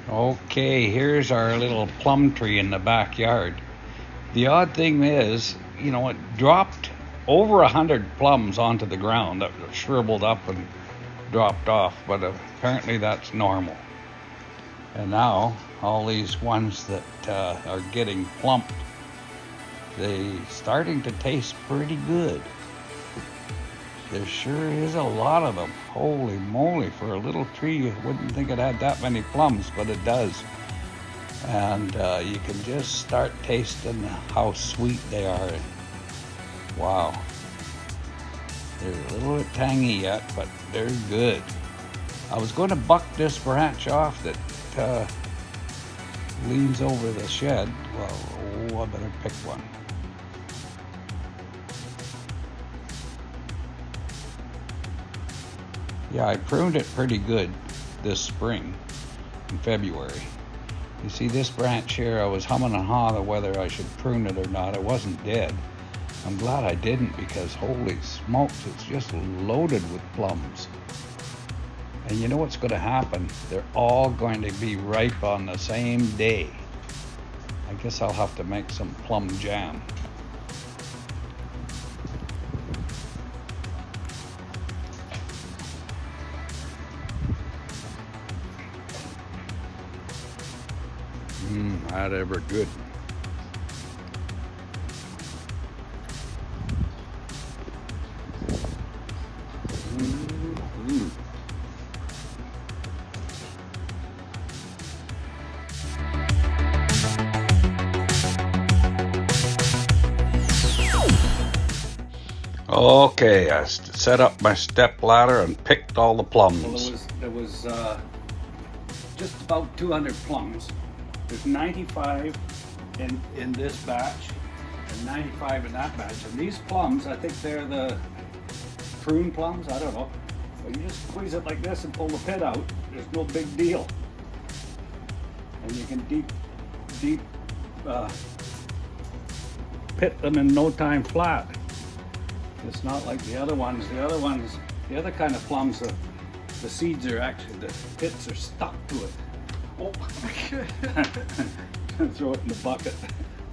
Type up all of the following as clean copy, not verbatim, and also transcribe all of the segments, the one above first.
Okay, here's our little plum tree in the backyard. The odd thing is, it dropped over 100 plums onto the ground that shriveled up and dropped off, but apparently that's normal. And now all these ones that are getting plumped, they starting to taste pretty good. There sure is a lot of them. Holy moly, for a little tree, you wouldn't think it had that many plums, but it does. And you can just start tasting how sweet they are. Wow. They're a little bit tangy yet, but they're good. I was going to buck this branch off that leans over the shed. Well, I better pick one. Yeah, I pruned it pretty good this spring in February. You see this branch here, I was humming and hawing whether I should prune it or not. It wasn't dead. I'm glad I didn't, because holy smokes, it's just loaded with plums. And you know what's going to happen? They're all going to be ripe on the same day. I guess I'll have to make some plum jam. That ever good. Okay, I set up my step ladder and picked all the plums. Well, there was just about 200 plums. There's 95 in this batch and 95 in that batch. And these plums, I think they're the prune plums. I don't know. But you just squeeze it like this and pull the pit out. There's no big deal. And you can deep pit them in no time flat. It's not like the other ones. The other kind of plums, the seeds are actually, the pits are stuck to it. Oh, throw it in the bucket.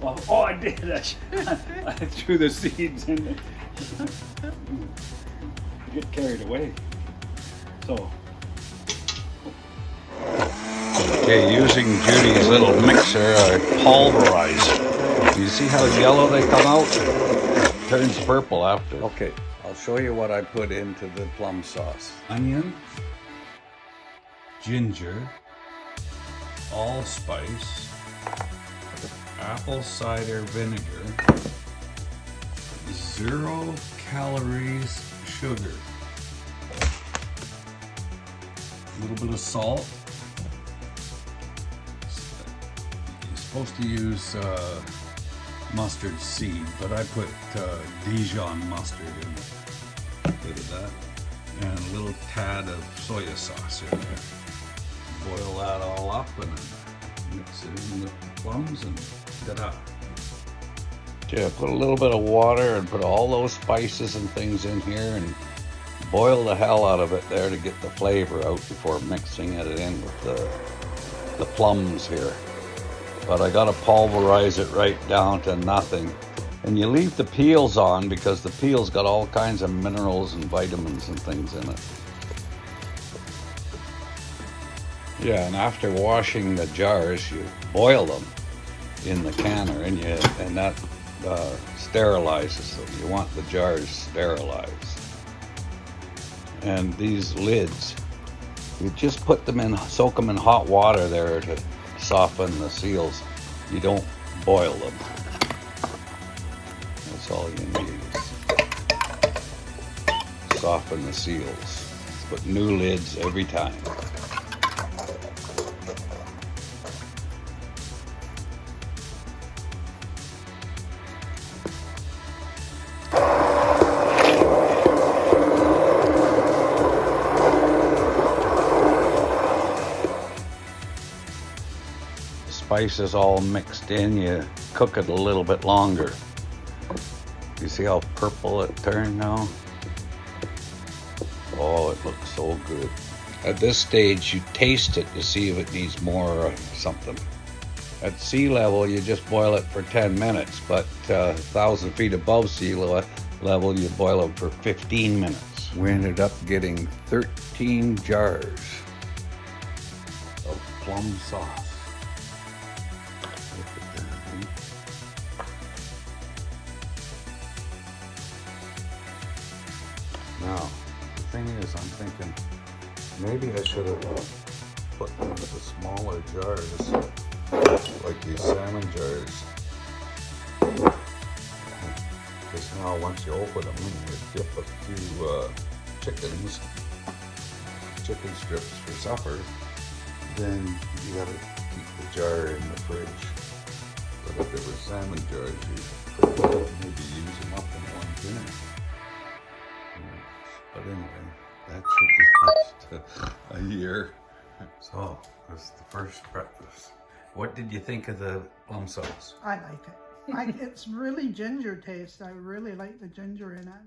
Oh, I did. I threw the seeds in it. I get carried away. So. Okay, using Judy's little mixer, I pulverize it. You see how yellow they come out? It turns purple after. Okay, I'll show you what I put into the plum sauce. Onion, ginger, allspice, apple cider vinegar, 0 calories sugar, a little bit of salt. You're supposed to use mustard seed, but I put Dijon mustard in it. A bit of that, and a little tad of soy sauce in there. Boil that all up and mix it in with the plums, and ta-da. Yeah, put a little bit of water and put all those spices and things in here and boil the hell out of it there to get the flavor out before mixing it in with the plums here. But I gotta pulverize it right down to nothing. And you leave the peels on because the peels got all kinds of minerals and vitamins and things in it. Yeah, and after washing the jars, you boil them in the canner, and that sterilizes them. You want the jars sterilized. And these lids, you just put them in, soak them in hot water there to soften the seals. You don't boil them. That's all you need. Soften the seals. Put new lids every time. Spices all mixed in, you cook it a little bit longer. You see how purple it turned now? Oh, it looks so good. At this stage, you taste it to see if it needs more or something. At sea level, you just boil it for 10 minutes, but 1,000 feet above sea level, you boil it for 15 minutes. We ended up getting 13 jars of plum sauce. Now, the thing is, I'm thinking maybe I should have put them into smaller jars, like these salmon jars. Because now once you open them and you dip a few chicken strips for supper, then you gotta keep the jar in the fridge. But if it was salmon jars, you could maybe use them up in one dinner. But anyway, that should last a year. So, that's the first breakfast. What did you think of the plum sauce? I like it. It's really ginger taste. I really like the ginger in it.